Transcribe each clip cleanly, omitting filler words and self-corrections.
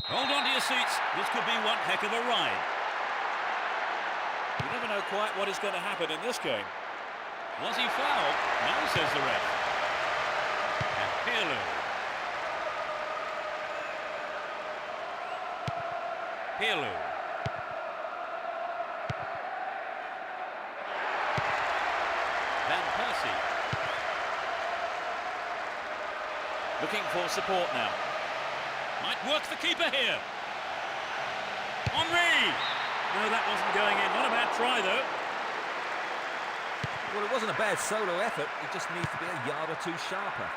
Hold on to your seats. This could be one heck of a ride. You never know quite what is going to happen in this game. Was he fouled? No, says the ref. And Pirlo. Pirlo. Van Persie. Looking for support now. Might work the keeper here. Henry! No, that wasn't going in. Not a bad try, though. Well, it wasn't a bad solo effort. It just needs to be a yard or two sharper.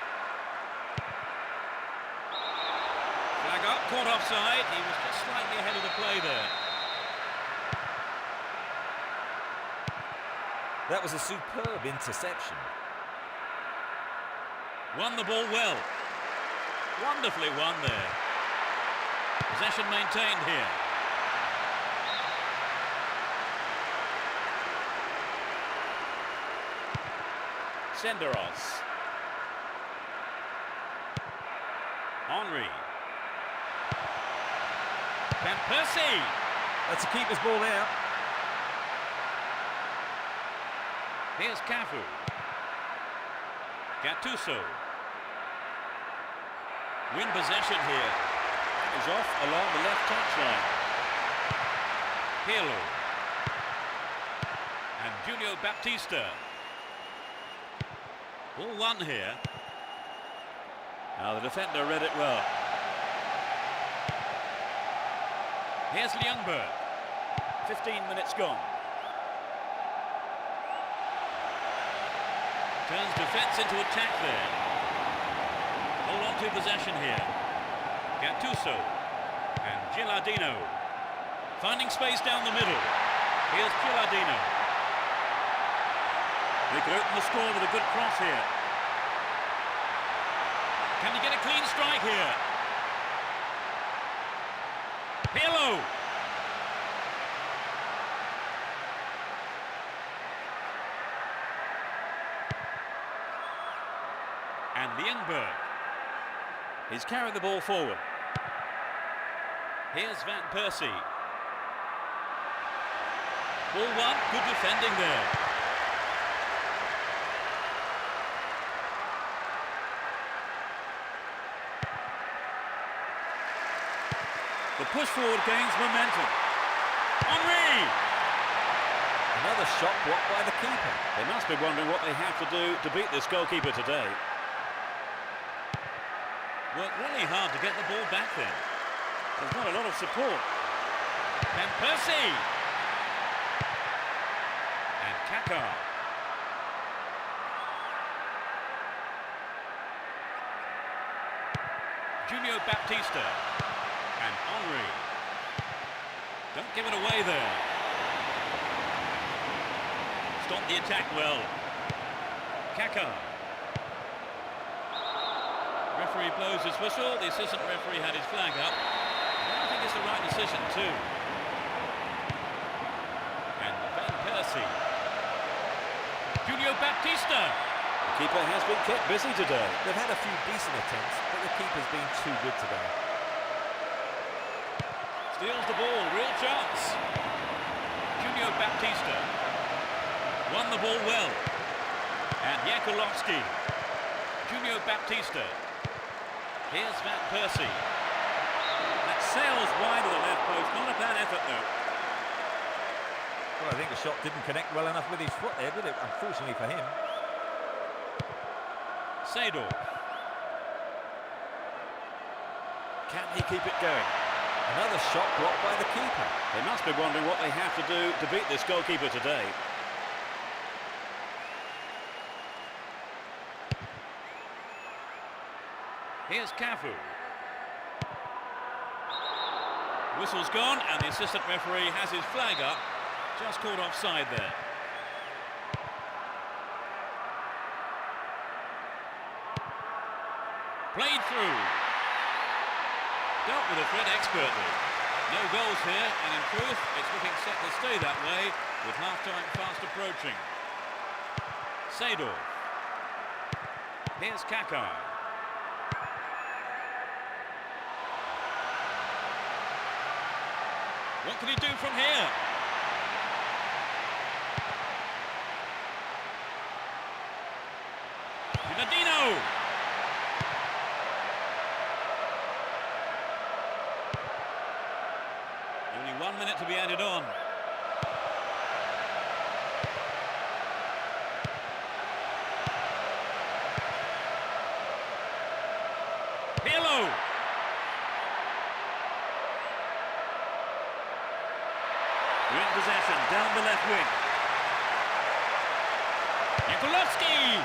Flag up, caught offside. He was just slightly ahead of the play there. That was a superb interception. Won the ball well. Wonderfully won there. Possession maintained here. Senderos. Henry. Van Persie. That's a keeper's ball out. Here's Cafu. Gattuso. Win possession here. That is off along the left touchline. Pirlo. And Julio Baptista. Ball one here. Now the defender read it well. Here's Ljungberg. 15 minutes gone. Turns defence into attack there. Hold on to possession here. Gattuso and Gilardino. Finding space down the middle. Here's Gilardino. They could open the score with a good cross here. Can he get a clean strike here? Pirlo. And Ljungberg. He's carried the ball forward. Here's Van Persie. Ball one, good defending there. The push forward gains momentum. Henry! Another shot blocked by the keeper. They must be wondering what they have to do to beat this goalkeeper today. Worked really hard to get the ball back then. There's not a lot of support. Van Persie! And Kaká. Julio Baptista. And Henry. Don't give it away there. Stop the attack well. Kaka. Referee blows his whistle. The assistant referee had his flag up. I think it's the right decision too. And Van Persie. Julio Baptista. The keeper has been kept busy today. They've had a few decent attempts, but the keeper's been too good today. Steals the ball, real chance. Julio Baptista. Won the ball well. And Jakulovski. Julio Baptista. Here's Van Persie. That sails wide of the left post. Not a bad effort though. Well, I think the shot didn't connect well enough with his foot there, did it? Unfortunately for him. Seedorf. Can he keep it going? Another shot blocked by the keeper. They must be wondering what they have to do to beat this goalkeeper today. Here's Cafu. Whistle's gone and the assistant referee has his flag up. Just caught offside there. Played through. Dealt with the threat expertly. No goals here, and in truth, it's looking set to stay that way with half-time fast approaching. Seedorf. Here's Kaka. What can he do from here? Ronaldinho. Only 1 minute to be added on. Pirlo. We're in possession, down the left wing. Jakulovski.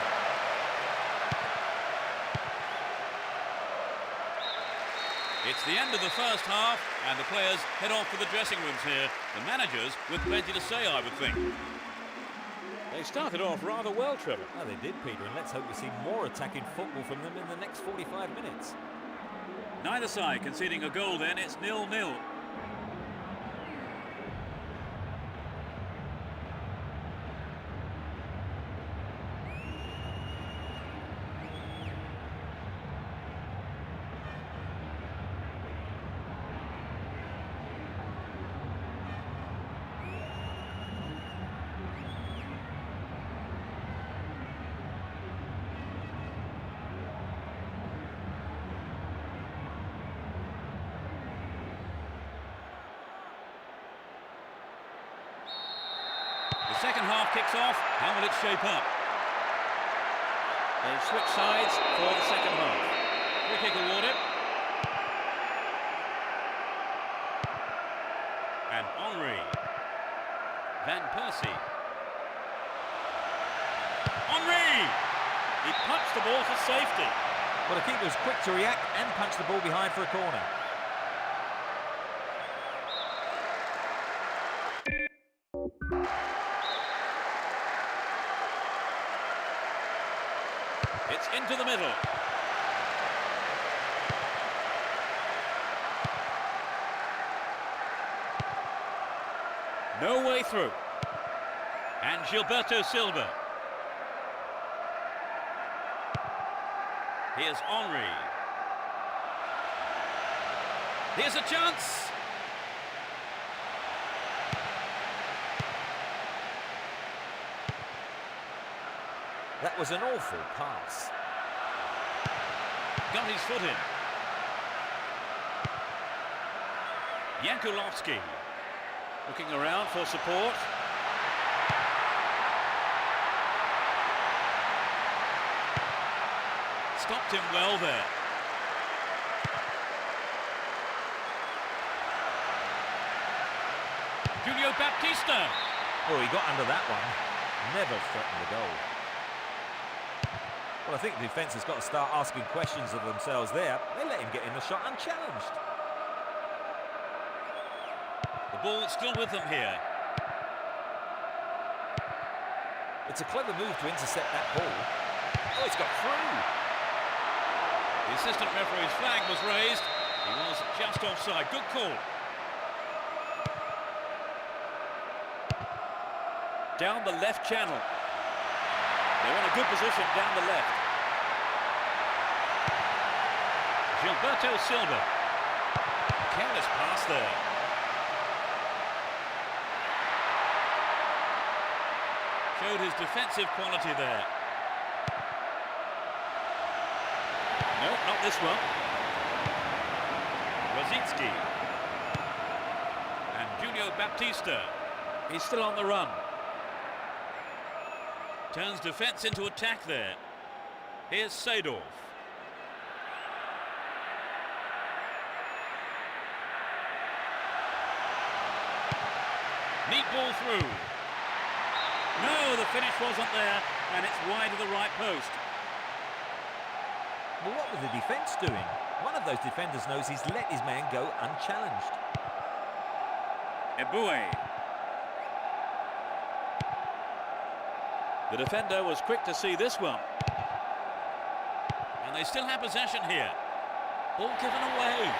It's the end of the first half, and the players head off to the dressing rooms here. The managers with plenty to say, I would think. They started off rather well, Trevor. Well, they did, Peter, and let's hope we see more attacking football from them in the next 45 minutes. Neither side conceding a goal then, it's 0-0. The second half kicks off. How will it shape up? They've switched sides for the second half. Free kick awarded. And Henry. Van Persie. Henry! He punched the ball for safety. Well, the keeper was quick to react and punch the ball behind for a corner. It's into the middle. No way through. And Gilberto Silva. Here's Henry. Here's a chance. That was an awful pass. Got his foot in. Jakulovski. Looking around for support. Stopped him well there. Julio Baptista. Oh, he got under that one. Never threatened the goal. Well, I think the defence has got to start asking questions of themselves there. They let him get in the shot unchallenged. The ball still with them here. It's a clever move to intercept that ball. Oh, it's got through. The assistant referee's flag was raised. He was just offside. Good call. Down the left channel. They're in a good position down the left. Gilberto Silva. Careless pass there. Showed his defensive quality there. No, not this one. Rosicki. And Julio Baptista. He's still on the run. Turns defence into attack there. Here's Seedorf. Neat ball through. No, the finish wasn't there, and it's wide of the right post. Well, what was the defence doing? One of those defenders knows he's let his man go unchallenged. Eboué. The defender was quick to see this one. And they still have possession here. Ball given away.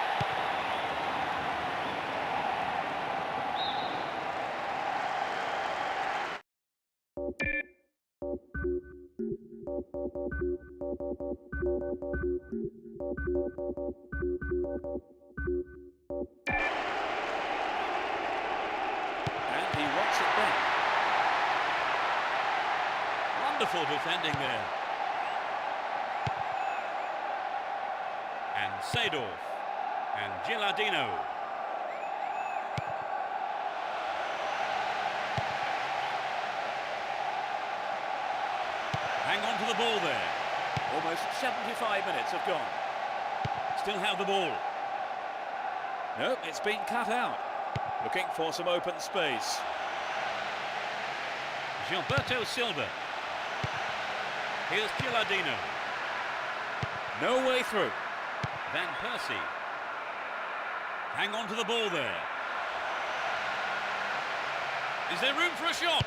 And he wants it back. Wonderful defending there. And Seedorf. And Gilardino. Hang on to the ball there. Almost 75 minutes have gone. Still have the ball. Nope, it's been cut out. Looking for some open space. Gilberto Silva. Here's Gilardino. No way through. Van Persie. Hang on to the ball there. Is there room for a shot?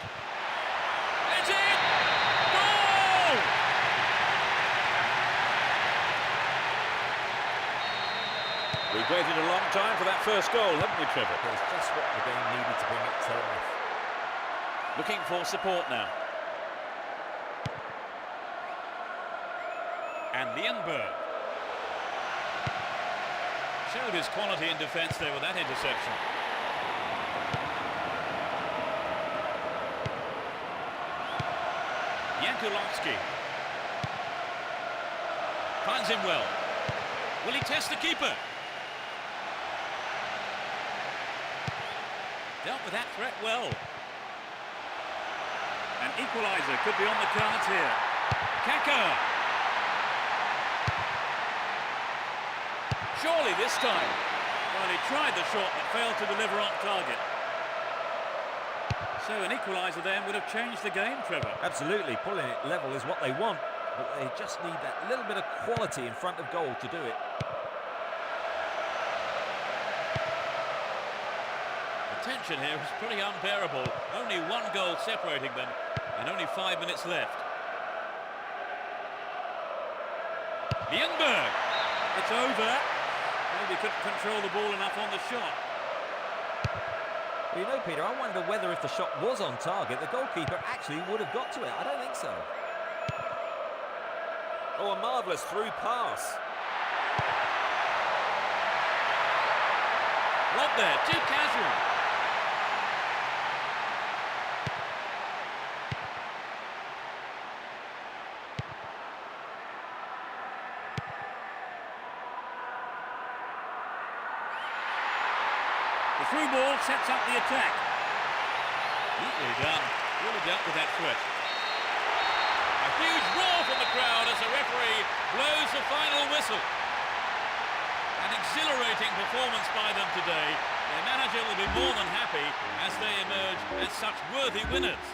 It's in! Goal! We've waited a long time for that first goal, haven't we, Trevor? That's just what the game needed to bring it to life. Looking for support now. And Lienberg. Showed his quality in defence there with that interception. Jankulovski. Finds him well. Will he test the keeper? Dealt with that threat well. An equaliser could be on the cards here. Kaka. Surely this time. Well, he tried the shot but failed to deliver on target. So an equaliser then would have changed the game, Trevor. Absolutely, pulling it level is what they want, but they just need that little bit of quality in front of goal to do it. The tension here is pretty unbearable. Only one goal separating them and only 5 minutes left. Lienberg. It's over. Maybe couldn't control the ball enough on the shot. Well, you know, Peter, I wonder whether if the shot was on target, the goalkeeper actually would have got to it. I don't think so. Oh, a marvellous through pass. What there? Too casual. The through ball sets up the attack. Neatly done. Really dealt with that threat. A huge roar from the crowd as the referee blows the final whistle. An exhilarating performance by them today. Their manager will be more than happy as they emerge as such worthy winners.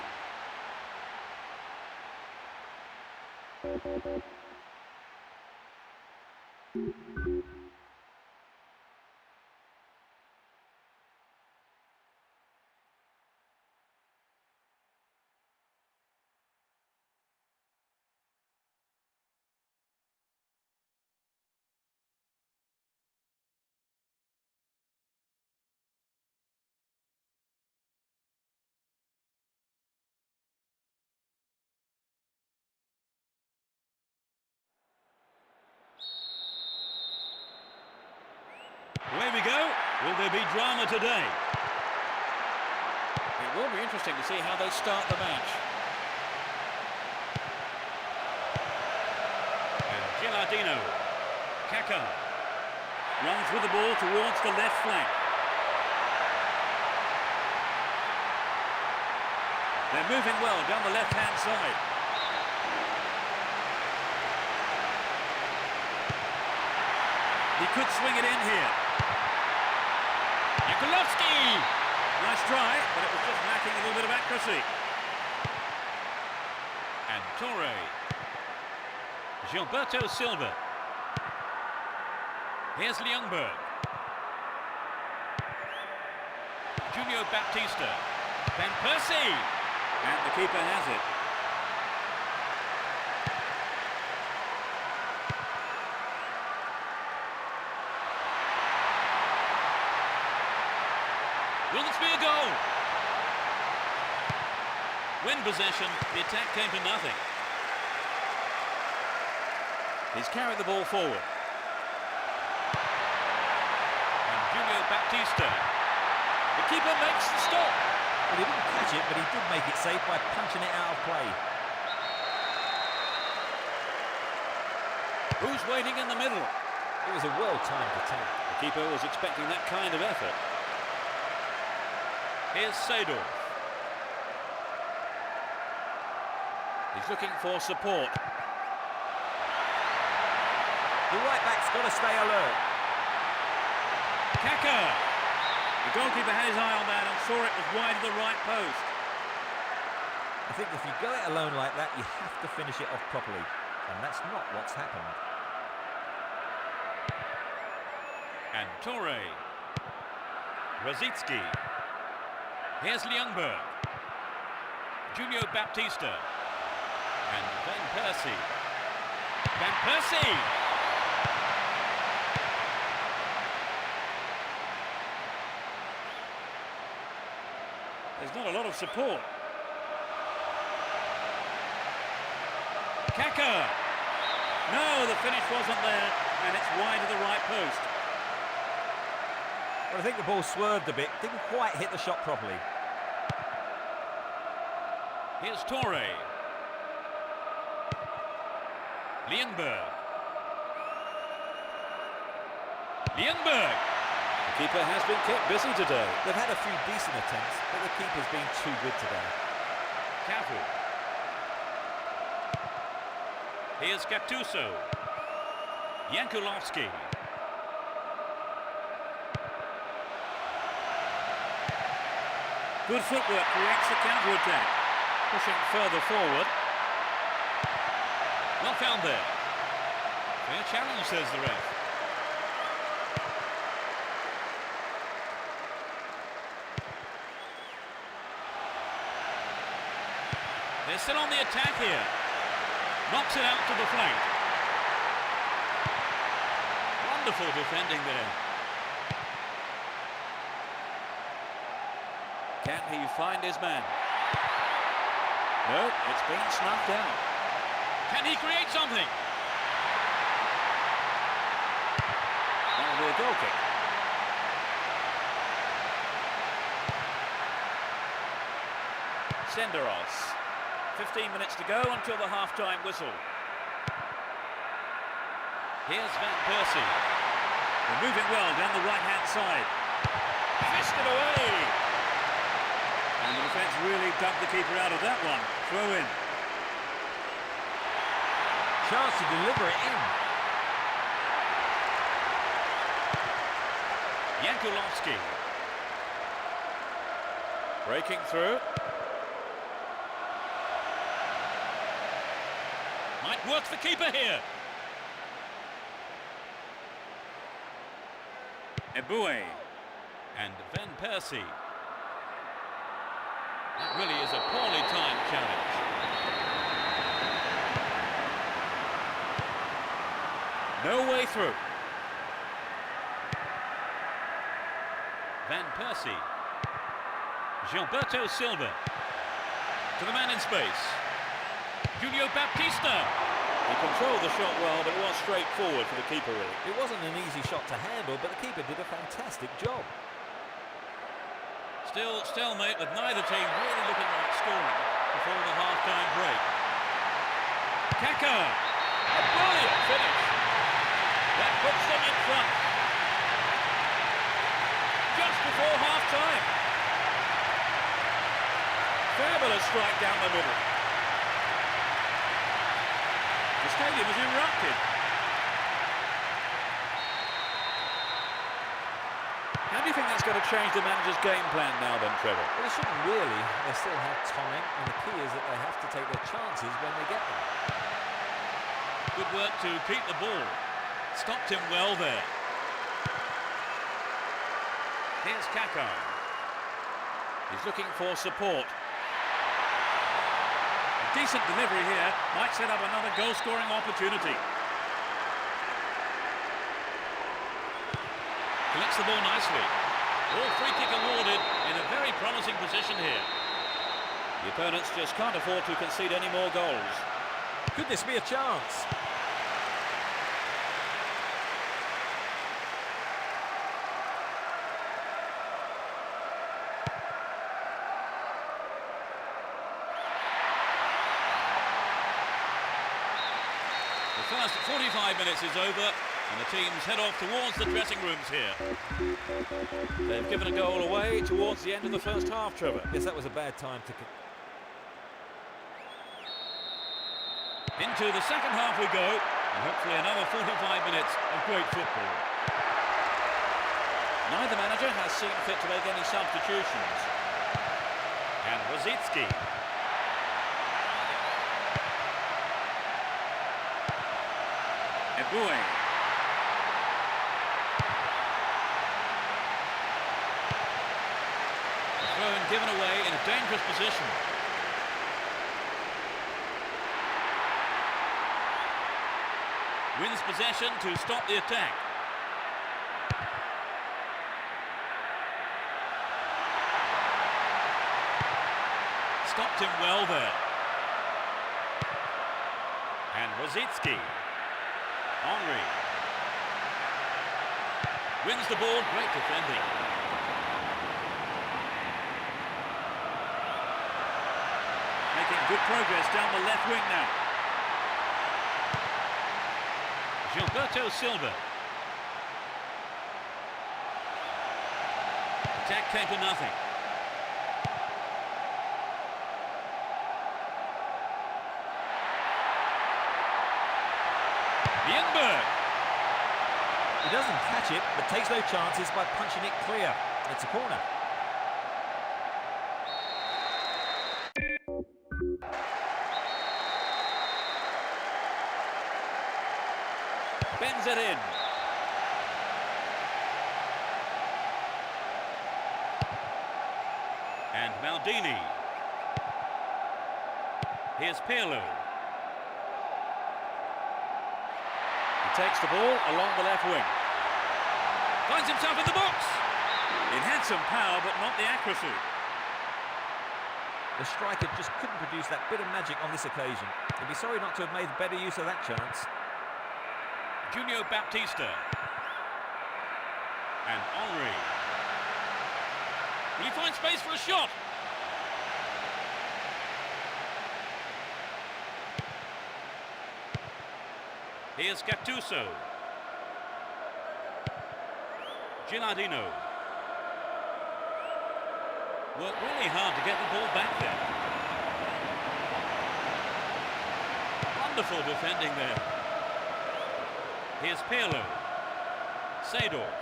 Will there be drama today? It will be interesting to see how they start the match. And Gilardino. Kaka. Runs with the ball towards the left flank. They're moving well down the left-hand side. He could swing it in here. Yakulovsky! Nice try, but it was just lacking a little bit of accuracy. And Torre. Gilberto Silva. Here's Ljungberg. Junior Baptista. Van Persie! And the keeper has it. Will this be a goal? When possession, the attack came to nothing. He's carried the ball forward. And Junior Baptista. The keeper makes the stop. Well, he didn't catch it, but he did make it safe by punching it out of play. Who's waiting in the middle? It was a well-timed attack. The keeper was expecting that kind of effort. Here's Seedorf. He's looking for support. The right-back's got to stay alert. Kaka! The goalkeeper had his eye on that and saw it was wide of the right post. I think if you go it alone like that, you have to finish it off properly. And that's not what's happened. And Torre. Rosicki. Here's Ljungberg. Junior Baptista. And Van Persie. Van Persie! There's not a lot of support. Kaka! No, the finish wasn't there, and it's wide of the right post. Well, I think the ball swerved a bit, didn't quite hit the shot properly. Here's Torre. Ljungberg. Ljungberg! The keeper has been kept busy today. They've had a few decent attempts, but the keeper's been too good today. Cafu. Here's Gattuso. Jankulovski. Good footwork creates the counter-attack. Pushing further forward. Not found there. Fair challenge, says the ref. They're still on the attack here. Knocks it out to the flank. Wonderful defending there. Can he find his man? No, it's been snuffed out. Can he create something? That'll be a goal kick. Senderos. 15 minutes to go until the half-time whistle. Here's Van Persie. They're moving well down the right-hand side. Fisted away! And the defence really dug the keeper out of that one. Throw in. Chance to deliver it in. Jankulovski. Breaking through. Might work the keeper here. Eboué. And Van Persie. That really is a poorly timed challenge. No way through. Van Persie. Gilberto Silva. To the man in space. Junior Baptista. He controlled the shot well, but it was straightforward for the keeper, really. It wasn't an easy shot to handle, but the keeper did a fantastic job. Still stalemate with neither team really looking like scoring before the half-time break. Kaka! A brilliant finish! That puts them in front. Just before half-time. Fabulous strike down the middle. The stadium has erupted. How do you think that's going to change the manager's game plan now then, Trevor? Well, they shouldn't really. They still have time, and the key is that they have to take their chances when they get them. Good work to keep the ball. Stopped him well there. Here's Kaka. He's looking for support. A decent delivery here might set up another goal-scoring opportunity. Collects the ball nicely. All free kick awarded in a very promising position here. The opponents just can't afford to concede any more goals. Could this be a chance? The first 45 minutes is over, and the teams head off towards the dressing rooms here. They've given a goal away towards the end of the first half, Trevor. Yes, that was a bad time to... Into the second half we go, and hopefully another 45 minutes of great football. Neither manager has seen fit to make any substitutions. And Wazitsky. Eboué. The throw-in given away in a dangerous position. Wins possession to stop the attack. Stopped him well there. And Wazitsky. Henry. Wins the ball, great defending. Making good progress down the left wing now. Gilberto Silva. Attack came to nothing. Ljungberg. He doesn't catch it, but takes no chances by punching it clear. It's a corner. Bends it in. And Maldini. Here's Pirlo. Takes the ball along the left wing. Finds himself in the box. It had some power, but not the accuracy. The striker just couldn't produce that bit of magic on this occasion. He'd be sorry not to have made better use of that chance. Junior Baptista. And Henry. Will he find space for a shot? Here's Gattuso. Gilardino. Worked really hard to get the ball back there. Wonderful defending there. Here's Pirlo. Seedorf.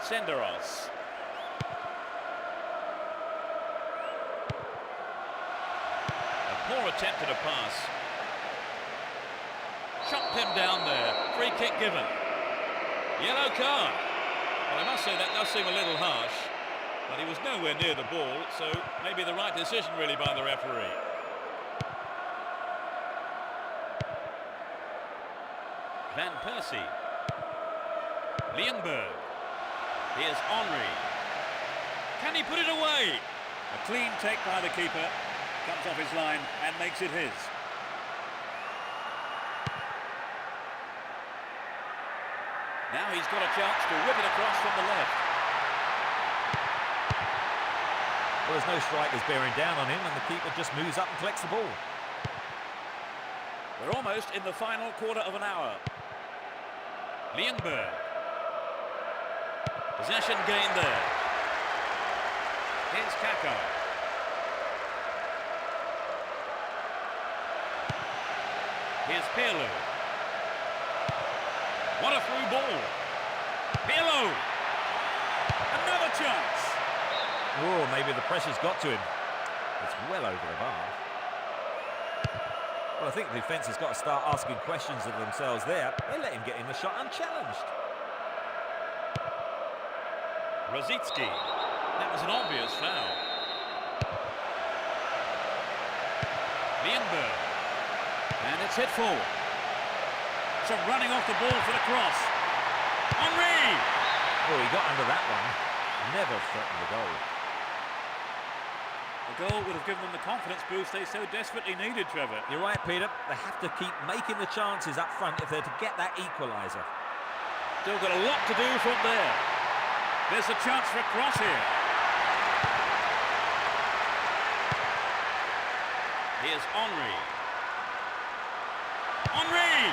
Senderos. Poor attempt at a pass. Chopped him down there. Free kick given. Yellow card. Well, I must say that does seem a little harsh, but he was nowhere near the ball, so maybe the right decision really by the referee. Van Persie. Ljungberg. Here's Henry. Can he put it away? A clean take by the keeper. Comes off his line and makes it his. Now he's got a chance to whip it across from the left. Well, there's no strikers bearing down on him, and the keeper just moves up and collects the ball. We're almost in the final quarter of an hour. Lienberg. Possession gained there. Here's Kaka. Here's Pirlo. What a through ball. Pirlo. Another chance. Oh, maybe the pressure's got to him. It's well over the bar. Well, I think the defence has got to start asking questions of themselves there. They let him get in the shot unchallenged. Rosicki. That was an obvious foul. Lienberg. And it's hit forward. So running off the ball for the cross. Henry! Oh, he got under that one. Never threatened the goal. The goal would have given them the confidence boost they so desperately needed, Trevor. You're right, Peter. They have to keep making the chances up front if they're to get that equaliser. Still got a lot to do from there. There's a chance for a cross here. Here's Henry. Henry!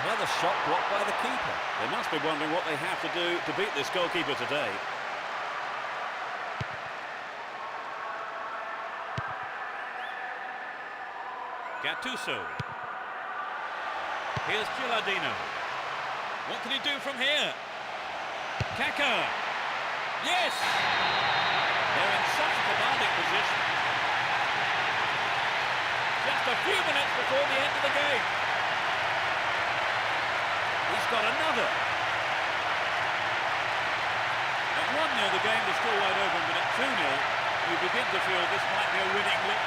Another shot blocked by the keeper. They must be wondering what they have to do to beat this goalkeeper today. Gattuso. Here's Gilardino. What can he do from here? Kaka. Yes! They're in such a commanding position. Just a few minutes before the end of the game. He's got another. At 1-0 the game is still wide open, but at 2-0 you begin to feel this might be a winning lick.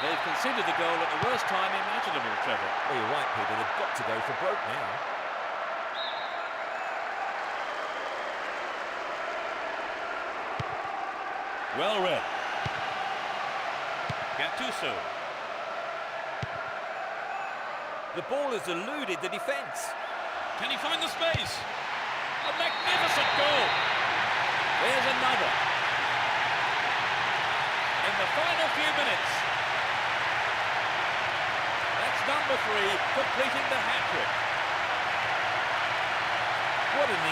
They've conceded the goal at the worst time imaginable, Trevor. Well, you're right, Peter. They've got to go for broke now. Well read. Gattuso. The ball has eluded the defence. Can he find the space? A magnificent goal. There's another. In the final few minutes. That's number 3, completing the hat-trick. What an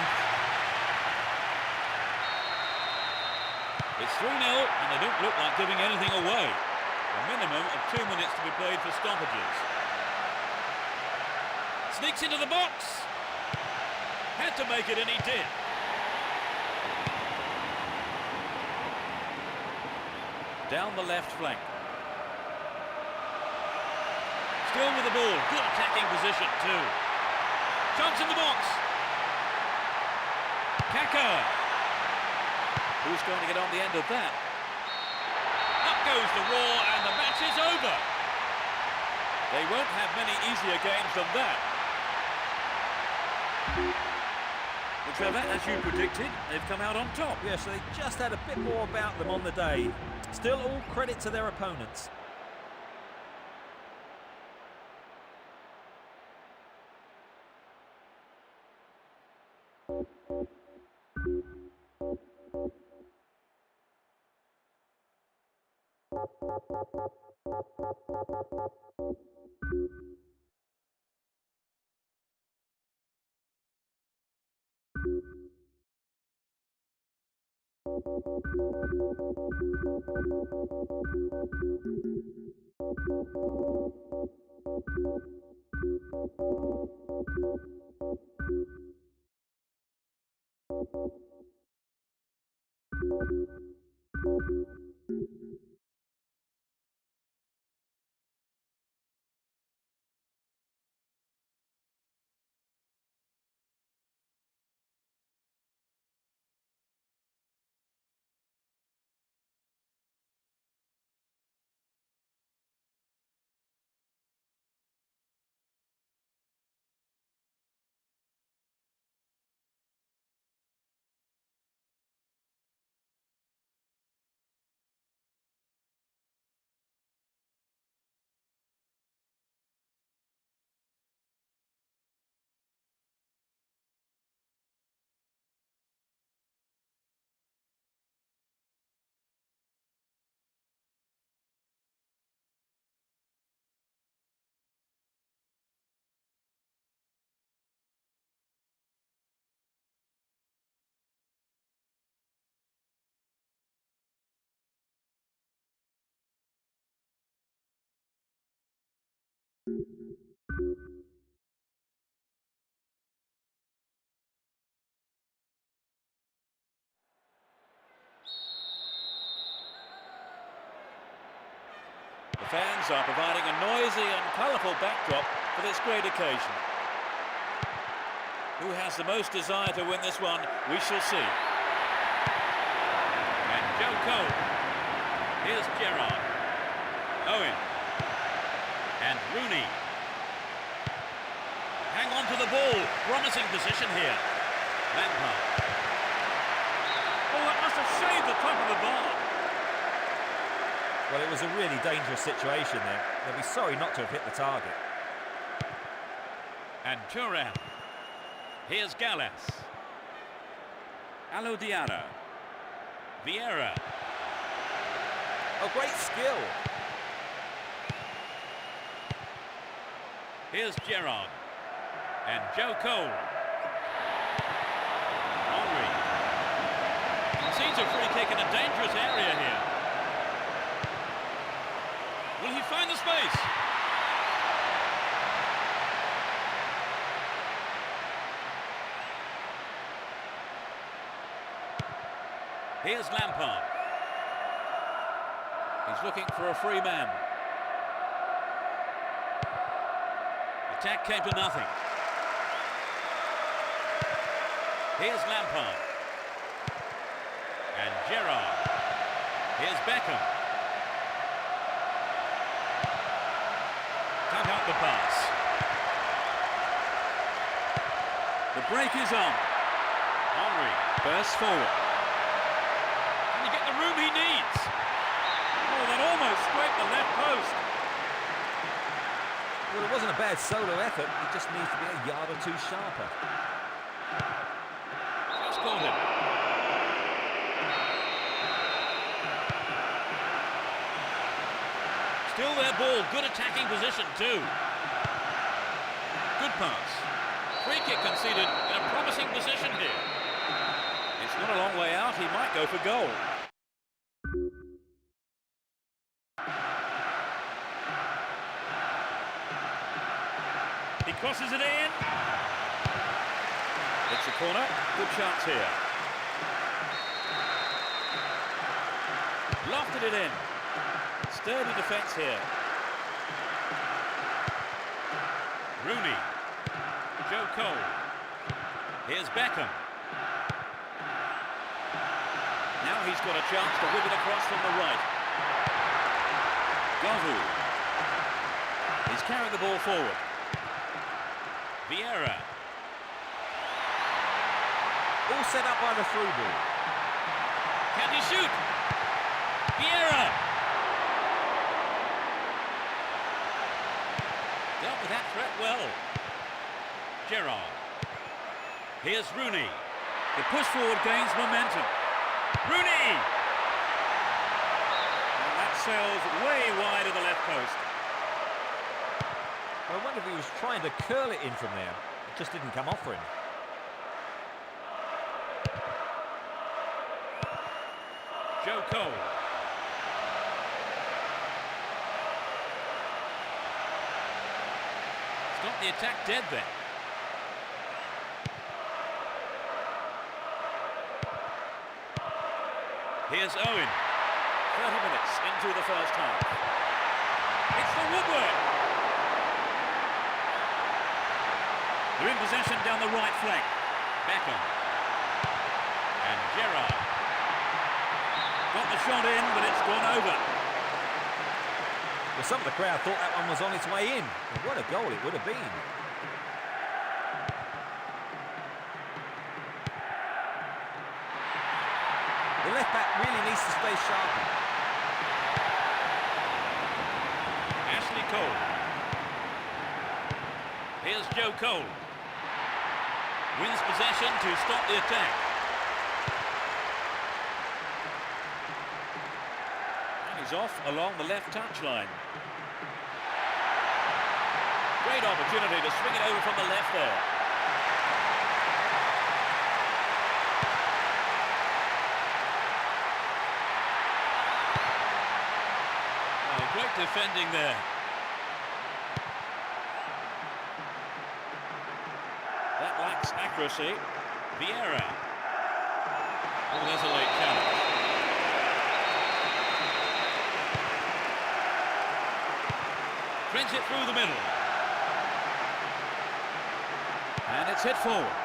It's 3-0 and they don't look like giving anything away. A minimum of 2 minutes to be played for stoppages. Sneaks into the box. Had to make it and he did. Down the left flank. Still with the ball. Good attacking position too. Chance in the box. Kaka. Who's going to get on the end of that? Up goes the roar and the match is over. They won't have many easier games than that. Well, Trevor, as you predicted, they've come out on top. Yes, they just had a bit more about them on the day. Still all credit to their opponents. fans are providing a noisy and colourful backdrop for this great occasion. Who has the most desire to win this one, we shall see. And Joe Cole. Here's Gerrard. Owen. And Rooney. Hang on to the ball. Promising position here. Lampard. Oh, that must have saved the top of the bar. Well, it was a really dangerous situation there. They'll be sorry not to have hit the target. And Thuram. Here's Gallas. Alou Diarra. Vieira. Oh, great skill. Here's Gerrard. And Joe Cole. Henry. Concedes a free kick in a dangerous area here. Will he find the space? Here's Lampard. He's looking for a free man. Attack came to nothing. Here's Lampard. And Gerrard. Here's Beckham. Cut out the pass. The break is on. Henry bursts forward. Can he get the room he needs? Oh, that almost scraped the left post. Well, it wasn't a bad solo effort. It just needs to be a yard or two sharper. Just called him. Still their ball. Good attacking position too. Good pass. Free kick conceded in a promising position here. It's not a long way out. He might go for goal. He crosses it in. It's a corner. Good chance here. Lofted it in. Sturdy defence here. Rooney. Joe Cole. Here's Beckham. Now he's got a chance to whip it across from the right. Gavu. He's carried the ball forward. Vieira. All set up by the through ball. Can he shoot? Vieira. Dealt with that threat well. Gerrard. Here's Rooney. The push forward gains momentum. Rooney! And that sails way wide of the left post. Well, I wonder if he was trying to curl it in from there. It just didn't come off for him. Joe Cole. Stop the attack dead then. Here's Owen. 30 minutes into the first half. It's the woodwork. They're in possession down the right flank. Beckham. And Gerrard. Got the shot in, but it's gone over. Well, some of the crowd thought that one was on its way in. And what a goal it would have been. The left back really needs to stay sharp. Ashley Cole. Here's Joe Cole. Wins possession to stop the attack. And he's off along the left touchline. Great opportunity to swing it over from the left there. Oh, great defending there. That lacks accuracy. Vieira. Oh, there's a late challenge. Threads it through the middle. And it's hit forward.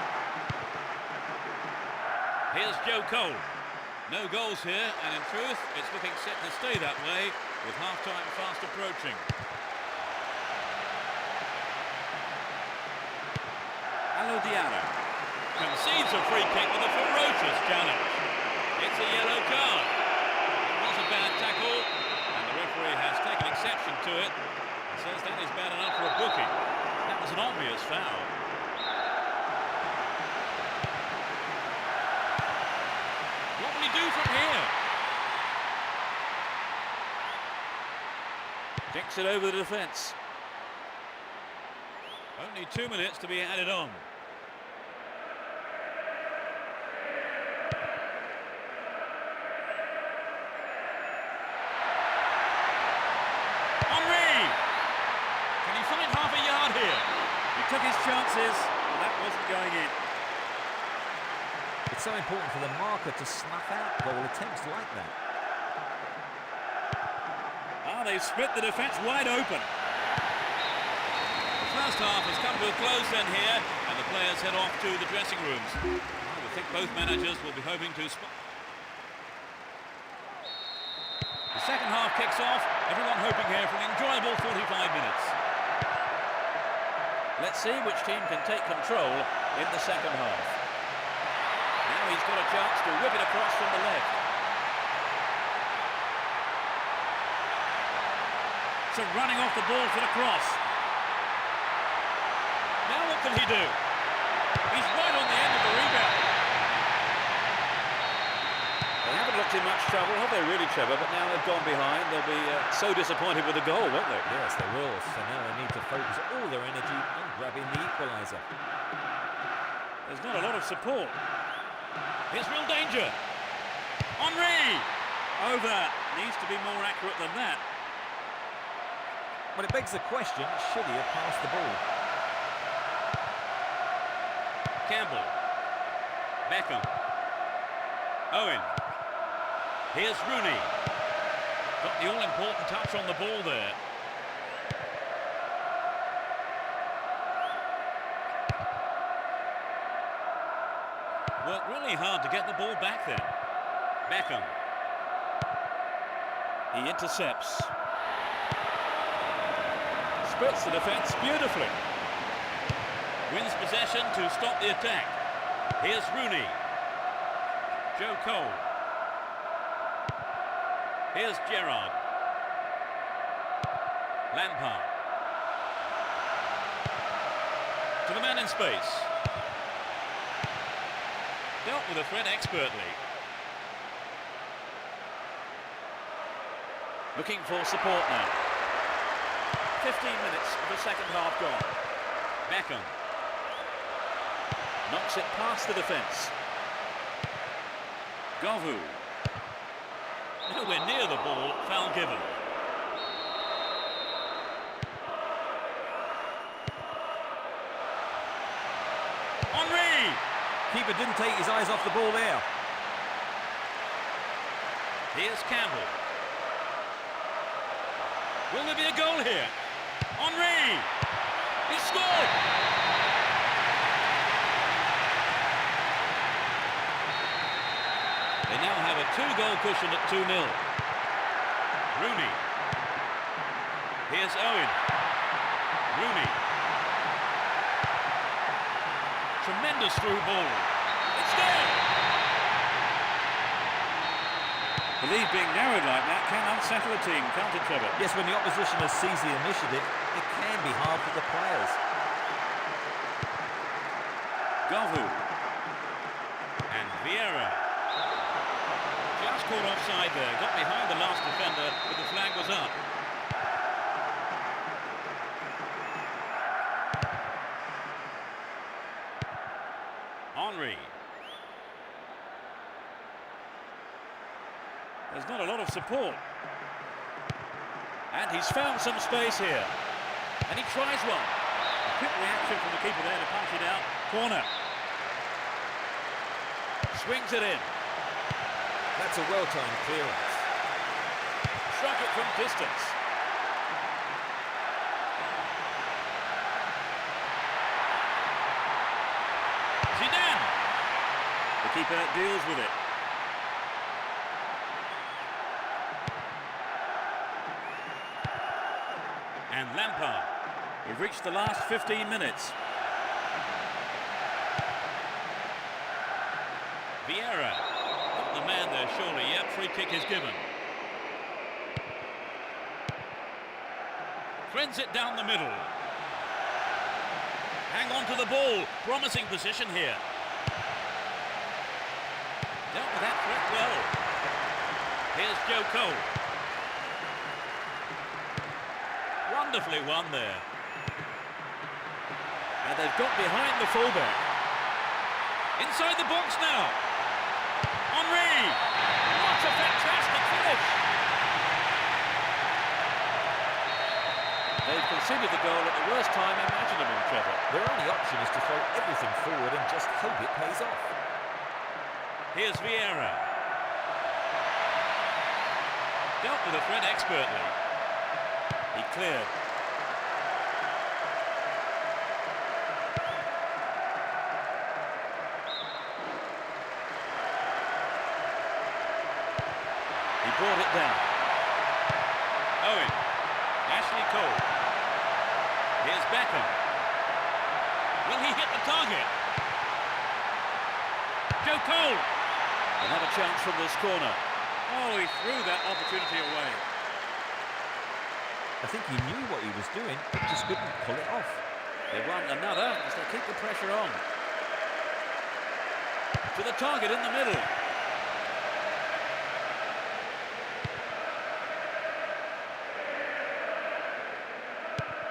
Here's Joe Cole. No goals here, and in truth, it's looking set to stay that way with half-time fast approaching. Diana concedes a free kick with a ferocious challenge. It's a yellow card. It was a bad tackle, and the referee has taken exception to it and says that is bad enough for a booking. That was an obvious foul. What will he do from here? Dinks it over the defence. Only 2 minutes to be added on. Took his chances, but that wasn't going in. It's so important for the marker to snuff out goal attempts like that. They've split the defence wide open. The first half has come to a close then here, and the players head off to the dressing rooms. I would think both managers will be hoping to... The second half kicks off, everyone hoping here for an enjoyable 45 minutes. Let's see which team can take control in the second half. Now he's got a chance to whip it across from the left. So running off the ball for the cross. Now what can he do? He's right on the end of the rebound. They haven't looked in much trouble, have they really, Trevor? But now they've gone behind. They'll be so disappointed with the goal, won't they? Yes, they will. So now they need to focus all their energy on grabbing the equaliser. There's not a lot of support. Here's real danger. Henry! Over. Needs to be more accurate than that. Well, it begs the question, should he have passed the ball? Campbell. Beckham. Owen. Here's Rooney. Got the all-important touch on the ball there. Worked really hard to get the ball back then. Beckham. He intercepts. Splits the defence beautifully. Wins possession to stop the attack. Here's Rooney. Joe Cole. Here's Gerrard. Lampard. To the man in space. Dealt with the threat expertly. Looking for support now. 15 minutes of the second half gone. Beckham. Knocks it past the defence. Govu. Nowhere near the ball, foul given. Henry! Keeper didn't take his eyes off the ball there. Here's Campbell. Will there be a goal here? Henry! He scored! They now have a 2-goal cushion at 2-0. Rooney. Here's Owen. Rooney. Tremendous through ball. It's there! The lead being narrowed like that can unsettle a team, can't it, Trevor? Yes, when the opposition has seized the initiative, it can be hard for the players. Govu. And Vieira. Just caught offside there. Got behind the last defender, but the flag was up. Henry. There's not a lot of support. And he's found some space here. And he tries one. Quick reaction from the keeper there to punch it out. Corner. Swings it in. That's a well-timed clearance. Struck it from distance. Keeper deals with it. And Lampard. We've reached the last 15 minutes. Vieira. Got the man there, surely. Yep, free kick is given. Threads it down the middle. Hang on to the ball. Promising position here. Dealt with that threat well. Here's Joe Cole. Wonderfully won there. And they've got behind the fullback. Inside the box now. Henry. What a fantastic finish. They've conceded the goal at the worst time imaginable, Trevor. Their only option is to throw everything forward and just hope it pays off. Here's Vieira. Dealt with the threat expertly. He cleared. He brought it down. Owen. Ashley Cole. Here's Beckham. Will he hit the target? Joe Cole. Another chance from this corner. Oh, he threw that opportunity away. I think he knew what he was doing, but just couldn't pull it off. They want another as they keep the pressure on. To the target in the middle.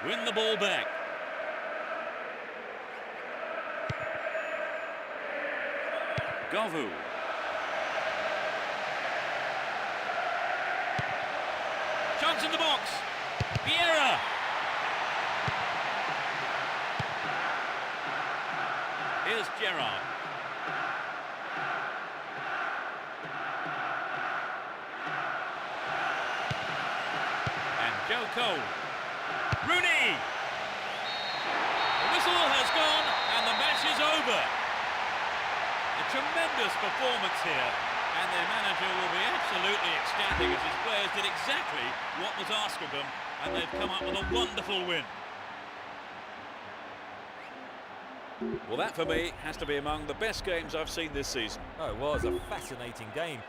Win the ball back. Govu. Chance in the box. Vieira. Here's Gerrard. And Joe Cole. Rooney! The whistle has gone and the match is over. A tremendous performance here, and their manager will be absolutely ecstatic as his players did exactly what was asked of them, and they've come up with a wonderful win. Well, that for me has to be among the best games I've seen this season. Oh, it was a fascinating game.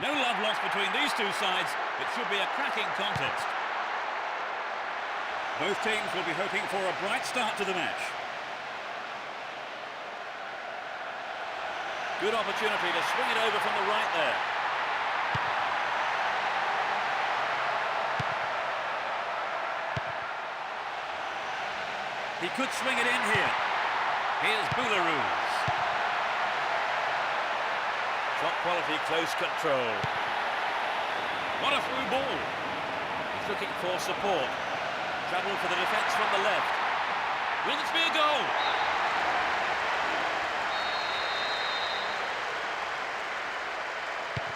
No love lost between these two sides. It should be a cracking contest. Both teams will be hoping for a bright start to the match. Good opportunity to swing it over from the right there. He could swing it in here. Here's Boularus. Top quality close control. What a through ball. He's looking for support. Trouble for the defence from the left. Will this be a goal?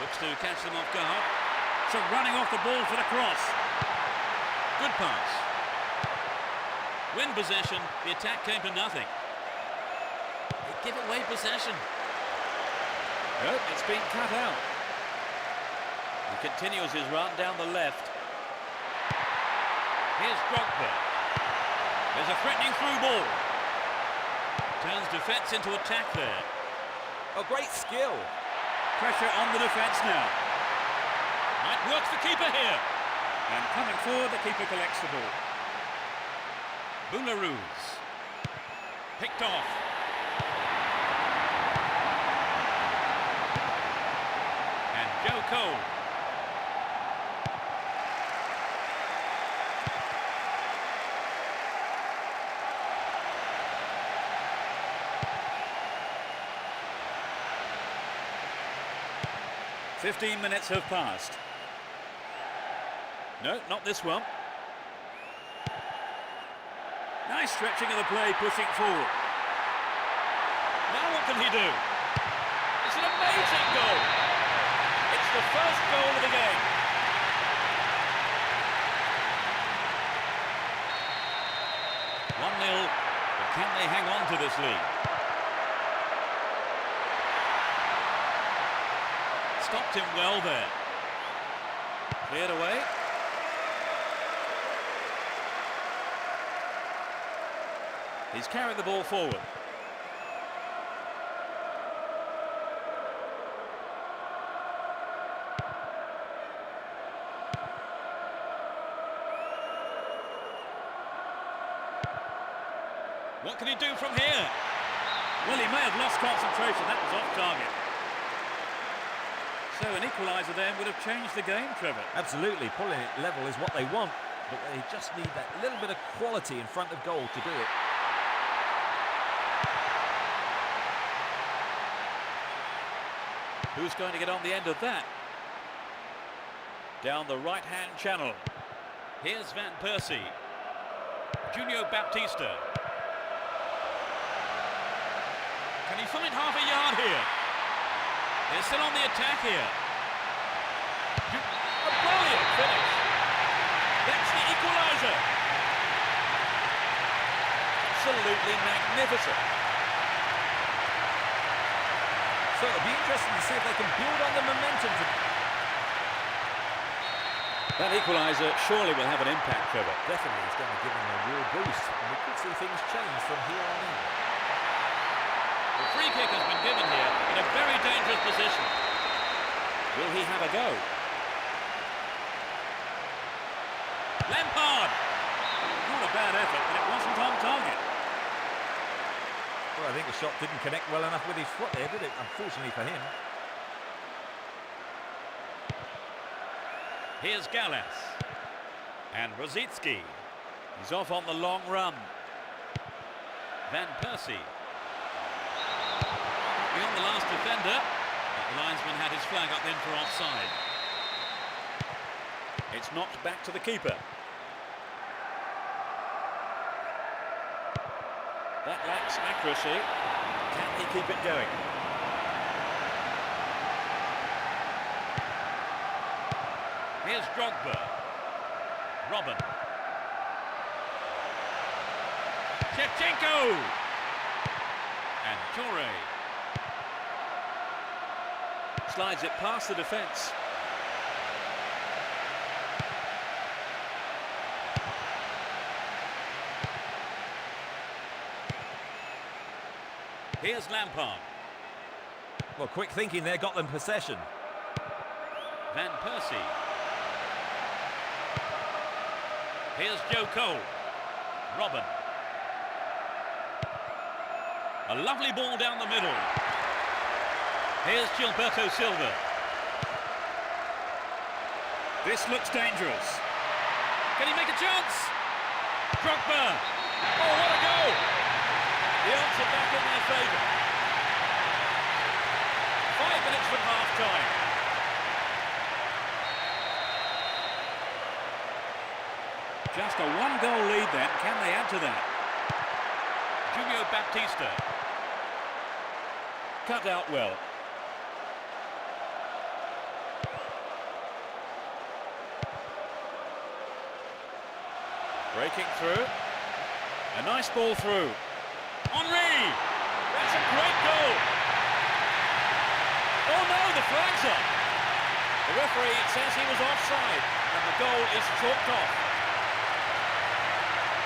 Looks to catch them off guard. So running off the ball for the cross. Good pass. Win possession, the attack came to nothing. They give away possession. Nope, it's been cut out. He continues his run down the left. Here's Drogba. There's a threatening through ball. Turns defence into attack there. Oh, great skill. Pressure on the defence now. Might work the keeper here. And coming forward, the keeper collects the ball. Boularus. Picked off. And Joe Cole. "15 minutes have passed. No, not this one. Nice stretching of the play, pushing forward. Now what can he do? It's an amazing goal. It's the first goal of the game. "1-0, but can they hang on to this lead?" Stopped him well there. Cleared away. He's carried the ball forward. What can he do from here? Well, he may have lost concentration. That was off target. So an equaliser then would have changed the game, Trevor. Absolutely, pulling it level is what they want, but they just need that little bit of quality in front of goal to do it. Who's going to get on the end of that? Down the right-hand channel. Here's Van Persie. Junior Baptista. Can he find half a yard here? They're still on the attack here. A brilliant finish. That's the equaliser. Absolutely magnificent. So it'll be interesting to see if they can build on the momentum. That equaliser surely will have an impact, Trevor. Definitely, it's going to give them a real boost, and we could see things change from here on in. The free kick has been given here in a very dangerous position. Will he have a go? Lampard! Not a bad effort, but it wasn't on target. Well, I think the shot didn't connect well enough with his foot there, did it? Unfortunately for him. Here's Gallas. And Rosicki. He's off on the long run. Van Persie. Beyond the last defender. The linesman had his flag up then for offside. It's knocked back to the keeper. That lacks accuracy. Can he keep it going? Here's Drogba. Robin. Shevchenko. And Toure. Slides it past the defence. Here's Lampard. Well, quick thinking there got them possession. Van Persie. Here's Joe Cole. Robin. A lovely ball down the middle. Here's Gilberto Silva. This looks dangerous. Can he make a chance? Drogba. Oh, what a goal! The odds are back in their favour. 5 minutes from half-time. Just a one-goal lead then. Can they add to that? Julio Baptista. Cut out well. Breaking through. A nice ball through. Henry! That's a great goal. Oh no, the flag's up. The referee says he was offside and the goal is chalked off.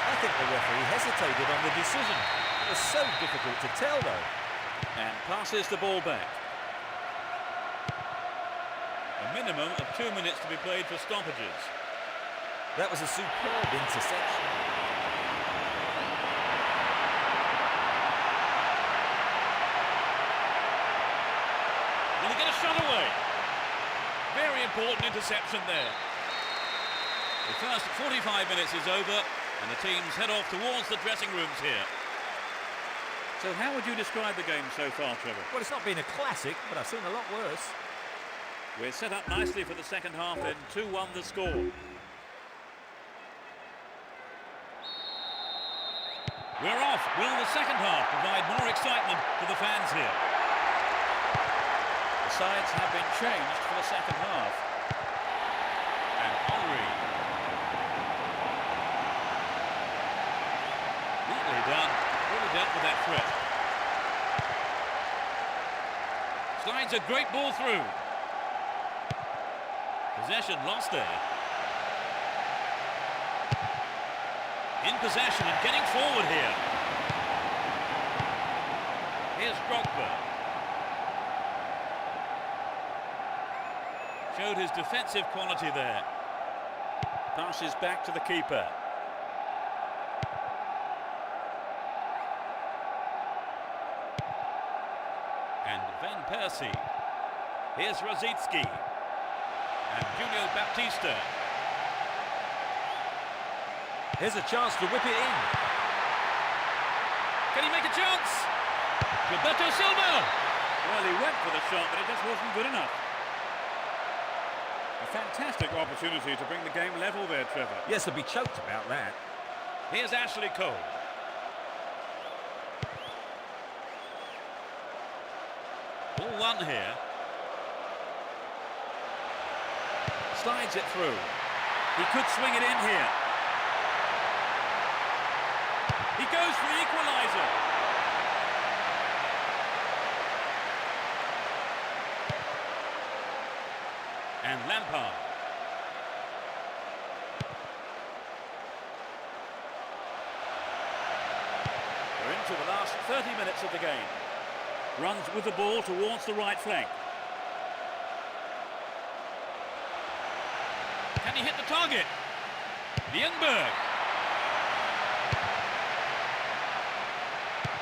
I think the referee hesitated on the decision. It was so difficult to tell, though. And passes the ball back. A minimum of 2 minutes to be played for stoppages. That was a superb interception. Will he get a shot away? Very important interception there. The first 45 minutes is over and the teams head off towards the dressing rooms here. So how would you describe the game so far, Trevor? Well, it's not been a classic, but I've seen a lot worse. We're set up nicely for the second half then, 2-1 the score. We're off. Will the second half provide more excitement to the fans here? The sides have been changed for the second half. And Henry. Neatly done. Really dealt with that threat. Slides a great ball through. Possession lost there. In possession and getting forward here. Here's Drogba. Showed his defensive quality there. Passes back to the keeper. And Van Persie. Here's Rosicki. And Julio Baptista. Here's a chance to whip it in. Can he make a chance? Gilberto Silva! Well, he went for the shot, but it just wasn't good enough. A fantastic opportunity to bring the game level there, Trevor. Yes, they'll be choked about that. Here's Ashley Cole. Ball one here. Slides it through. He could swing it in here. He goes for the equaliser. And Lampard. We're into the last 30 minutes of the game. Runs with the ball towards the right flank. Can he hit the target? Ljungberg.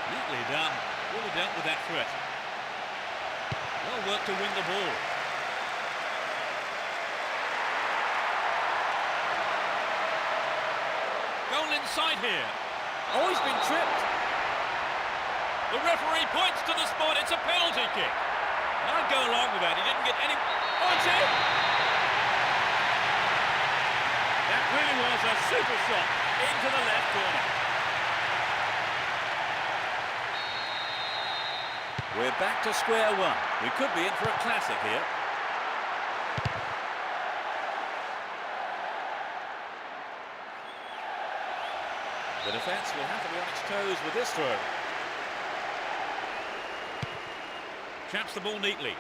Neatly done. Really dealt with that threat. Well worked to win the ball. Goal inside here. Oh, he's been tripped. The referee points to the spot. It's a penalty kick. And I'd go along with that. He didn't get any... Oh, it's in! That really was a super shot into the left corner. We're back to square one. We could be in for a classic here. The defence will have to be on its toes with this throw. Chaps the ball neatly.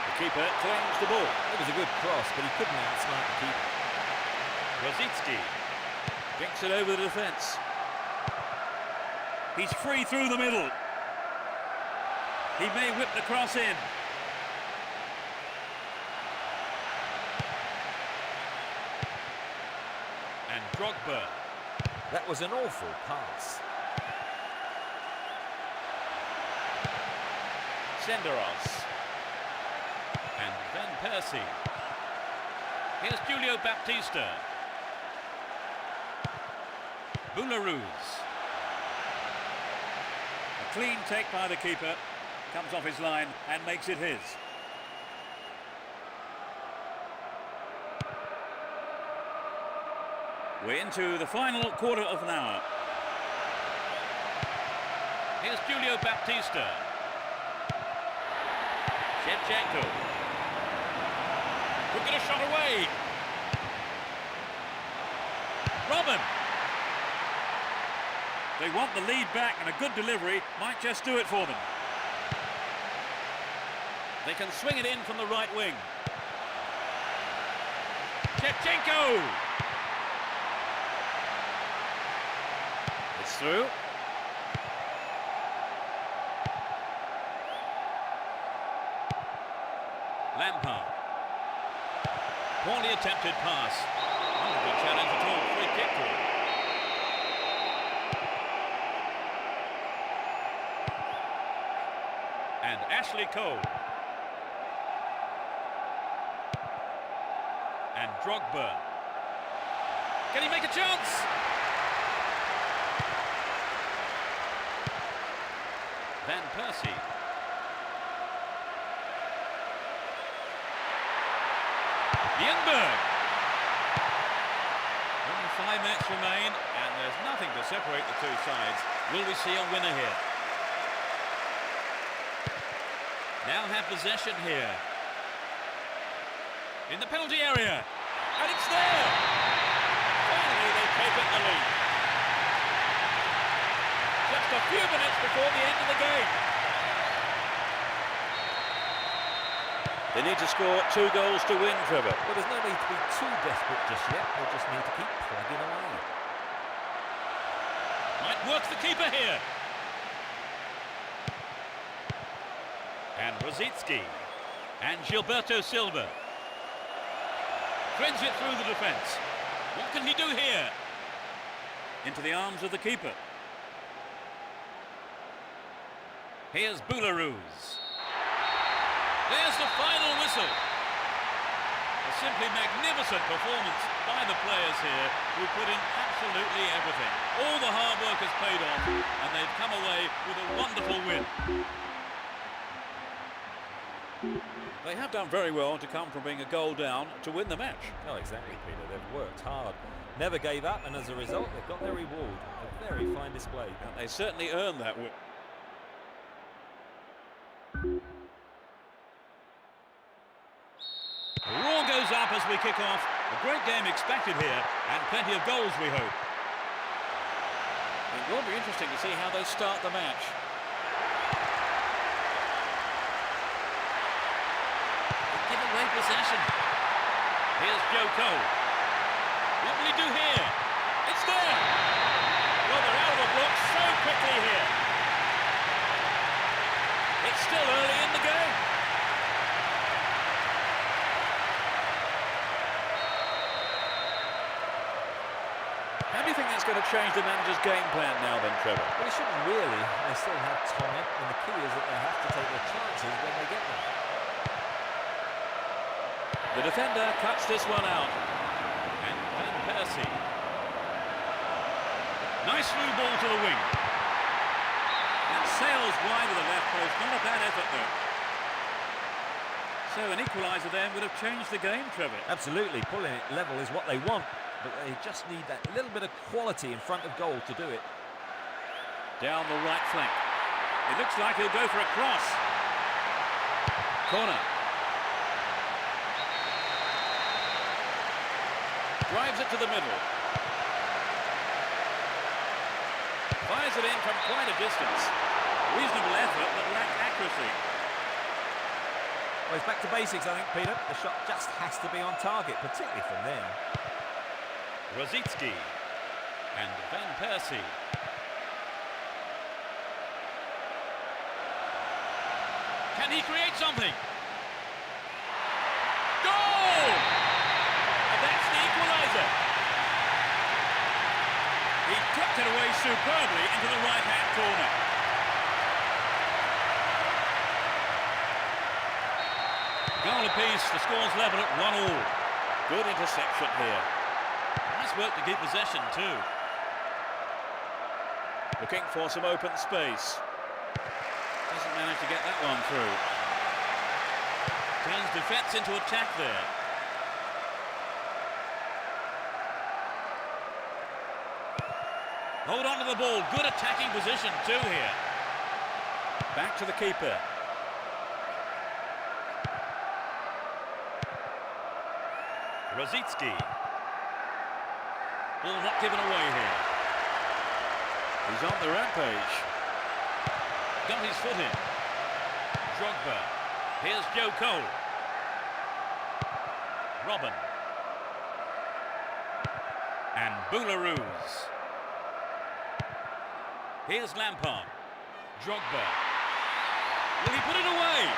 The keeper claims the ball. It was a good cross, but he couldn't outsmart the keeper. Rosicki. Kicks it over the defence. He's free through the middle. He may whip the cross in. Drogba. That was an awful pass. Senderos. And Van Persie. Here's Julio Baptista. Boularus. A clean take by the keeper. Comes off his line and makes it his. We're into the final quarter of an hour. Here's Julio Baptista. Shevchenko. Could get a shot away. Robin. They want the lead back, and a good delivery might just do it for them. They can swing it in from the right wing. Shevchenko. It's through. Lampard. Poorly attempted pass. Not a good challenge at all. Free kick call. And Ashley Cole. And Drogba. Can he make a chance? Van Persie. Ljungberg. Only 5 minutes remain, and there's nothing to separate the two sides. Will we see a winner here? Now have possession here. In the penalty area. And it's there! Finally, they've taken the lead. Just a few minutes before the end of the game. They need to score 2 goals to win, Trevor. Well, there's no need to be too desperate just yet. They just need to keep plugging away. Might work the keeper here. And Rosicki. And Gilberto Silva. Threads it through the defence. What can he do here? Into the arms of the keeper. Here's Boularus. There's the final whistle. A simply magnificent performance by the players here, who put in absolutely everything. All the hard work has paid off, and they've come away with a wonderful win. They have done very well to come from being a goal down to win the match. Oh, exactly, Peter. They've worked hard, never gave up, and as a result, they've got their reward. A very fine display. And they certainly earned that win. The roar goes up as we kick off. A great game expected here, and plenty of goals, we hope. It will be interesting to see how they start the match. Give away possession. Here's Joe Cole. What will he do here? It's there! Well, they're out of the blocks so quickly here. It's still early in the game. How do you think that's going to change the manager's game plan now then, Trevor? Well, it shouldn't really. They still have time, and the key is that they have to take their chances when they get them. The defender cuts this one out. And Van Persie. Nice through ball to the wing. That sails wide of the left post. Not a bad effort, though. So an equaliser then would have changed the game, Trevor. Absolutely. Pulling it level is what they want, but they just need that little bit of quality in front of goal to do it. Down the right flank. It looks like he'll go for a cross. Corner. Drives it to the middle. Fires it in from quite a distance. Reasonable effort, but lacked accuracy. Well, it's back to basics, I think, Peter. The shot just has to be on target, particularly from them. Rosicki. And Van Persie. Can he create something? Goal! And that's the equaliser. superbly into the right-hand corner. Goal apiece, the score's level at 1-1. Good interception here. Nice work to keep possession too. Looking for some open space. Doesn't manage to get that one through. Turns defence into attack there. Hold on to the ball. Good attacking position too here. Back to the keeper. Rosicki. Ball not given away here. He's on the rampage. Got his foot in. Drogba. Here's Joe Cole. Robin. And Boularus. Here's Lampard. Drogba. Will he put it away?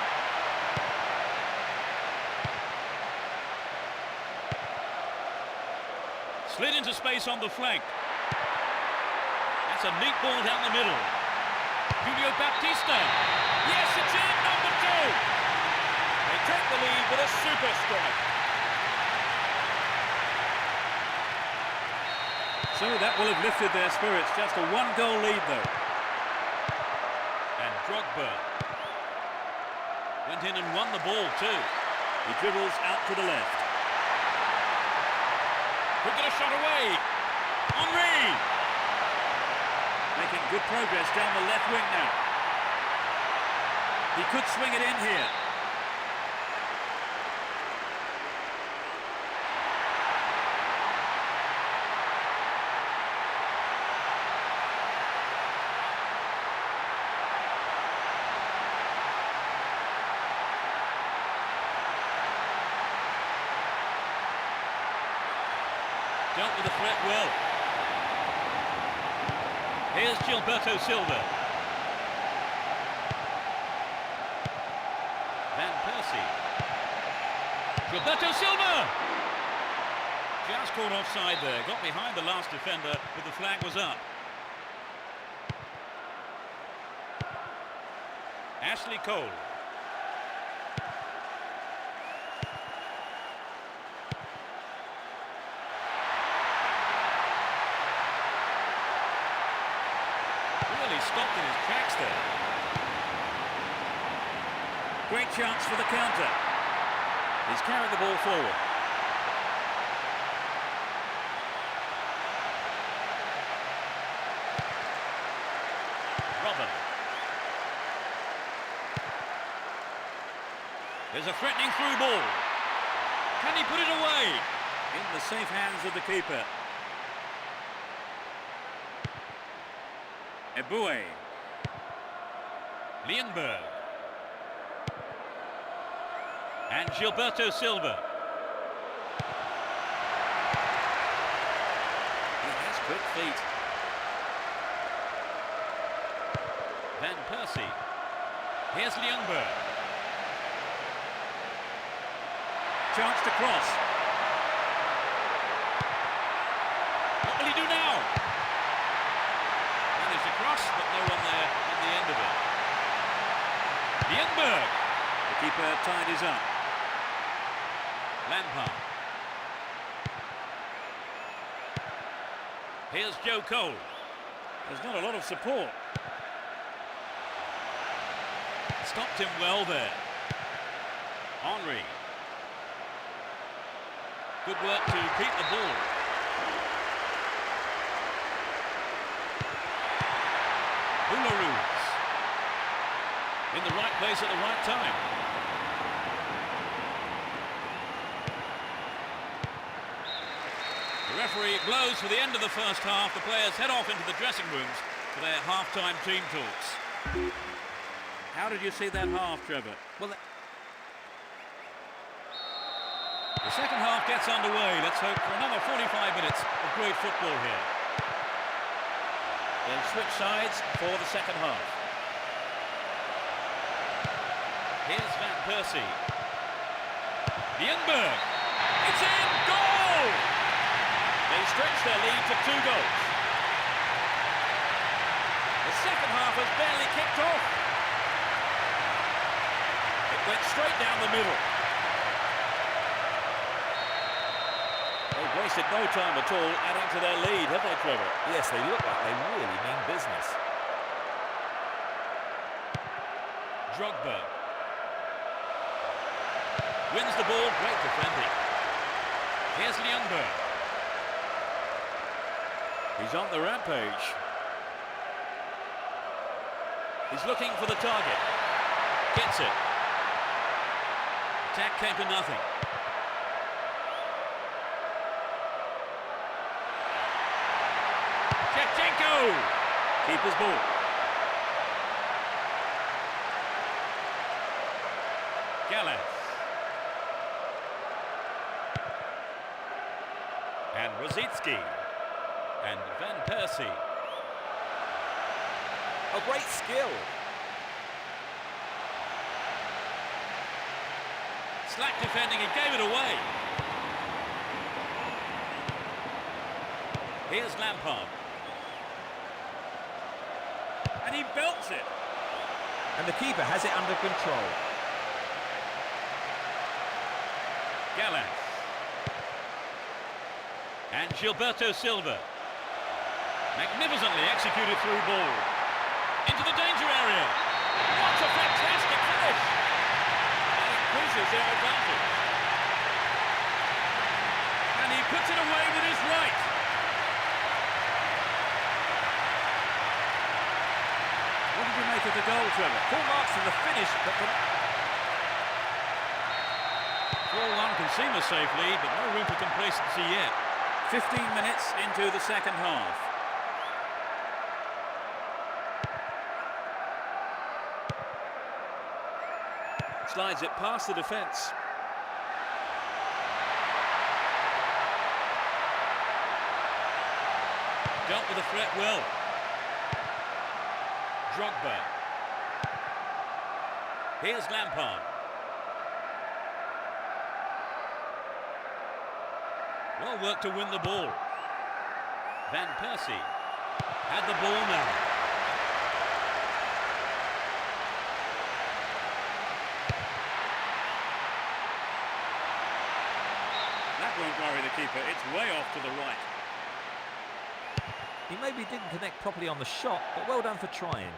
Slid into space on the flank. That's a neat ball down the middle. Julio Baptista. Yes, it's in, number 2. They take the lead with a super strike. So that will have lifted their spirits. Just a 1-goal lead, though. And Drogba went in and won the ball too. He dribbles out to the left. Could get a shot away. Henry. Making good progress down the left wing now. He could swing it in here. Dealt with the threat well. Here's Gilberto Silva. Van Persie. Gilberto Silva! Just caught offside there. Got behind the last defender, but the flag was up. Ashley Cole. Stopped in his tracks there. Great chance for the counter. He's carried the ball forward. Robin. There's a threatening through ball. Can he put it away? In the safe hands of the keeper. Eboué. Lienberg. And Gilberto Silva. He has quick feet. Van Persie. Here's Lienberg. Chance to cross. What will he do now? Managed to cross, but no one there on the end of it. Lienberg. The keeper tidies up. Lampard. Here's Joe Cole. There's not a lot of support. Stopped him well there. Henry. Good work to keep the ball. Boularus. In the right place at the right time. The referee blows for the end of the first half. The players head off into the dressing rooms for their half-time team talks. How did you see that half, Trevor? Well, the second half gets underway. Let's hope for another 45 minutes of great football here. They'll switch sides for the second half. Here's Van Persie. Lienberg. It's in! Goal! They stretch their lead to 2 goals. The second half has barely kicked off. It went straight down the middle. They've wasted no time at all adding to their lead, have they, Trevor? Yes, they look like they really mean business. Drogba. Wins the ball, great defending. Here's Ljungberg. He's on the rampage. He's looking for the target. Gets it. Attack came to nothing. Shevchenko! Keeper's ball. Gallas. And Rosicki. And Van Persie. A great skill. Slack defending and gave it away. Here's Lampard. And he belts it. And the keeper has it under control. Gallas. And Gilberto Silva. Magnificently executed through ball. Into the danger area. What a fantastic finish. That increases their advantage. And he puts it away with his right. What did you make of the goal, Trevor? Full marks for the finish, but the... 4-1 can seam us safely, but no room for complacency yet. 15 minutes into the second half. Slides it past the defence. Dealt with the threat well. Drogba. Here's Lampard. Well worked to win the ball. Van Persie had the ball now. That won't worry the keeper. It's way off to the right. He maybe didn't connect properly on the shot, but well done for trying.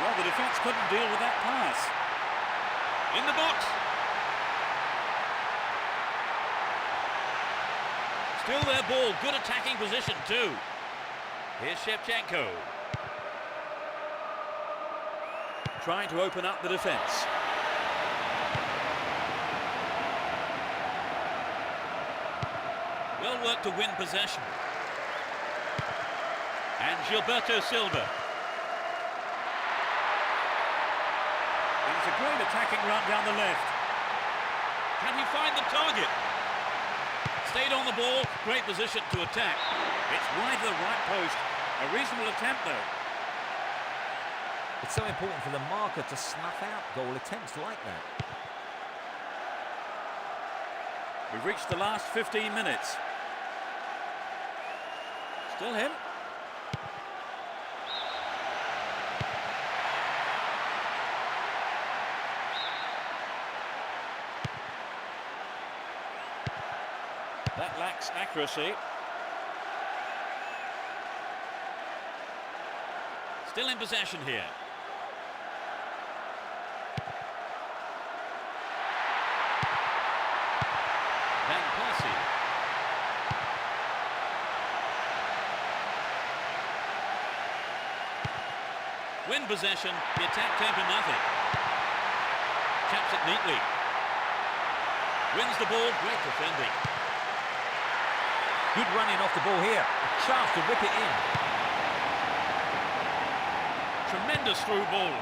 Well, the defence couldn't deal with that pass. In the box. Still their ball. Good attacking position too. Here's Shevchenko. Trying to open up the defence. Well worked to win possession. And Gilberto Silva. It's a great attacking run down the left. Can he find the target? Stayed on the ball. Great position to attack. It's wide to the right post. A reasonable attempt though. It's so important for the marker to snuff out goal attempts like that. We've reached the last 15 minutes. Still him. That lacks accuracy. Still in possession here. Van Persie. Win possession. The attack came to nothing. Chaps it neatly. Wins the ball. Great defending. Good running off the ball here. A chance to whip it in. Tremendous through ball.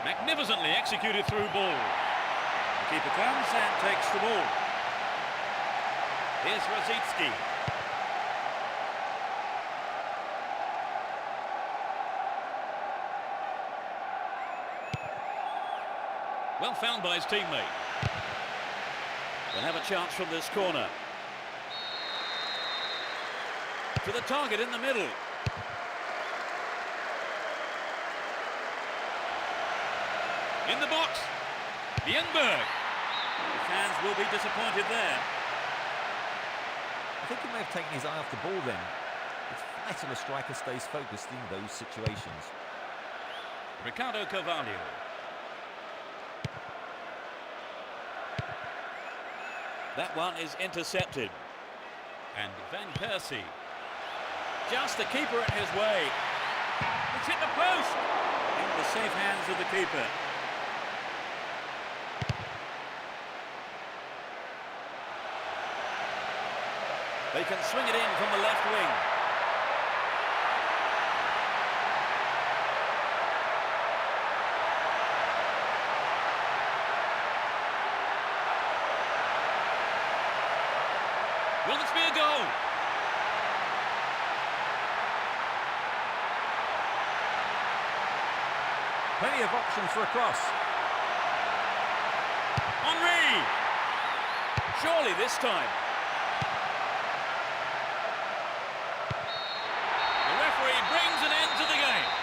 Magnificently executed through ball. The keeper comes and takes the ball. Here's Rosicki. Well found by his teammate. They'll have a chance from this corner. To the target in the middle. In the box. Ljungberg. The fans will be disappointed there. I think he may have taken his eye off the ball then. It's vital a striker stays focused in those situations. Ricardo Carvalho. That one is intercepted. And Van Persie. Just the keeper at his way. It's hit the post. In the safe hands of the keeper. They can swing it in from the left wing. Will this be a goal? Plenty of options for a cross. Henry! Surely this time. The referee brings an end to the game.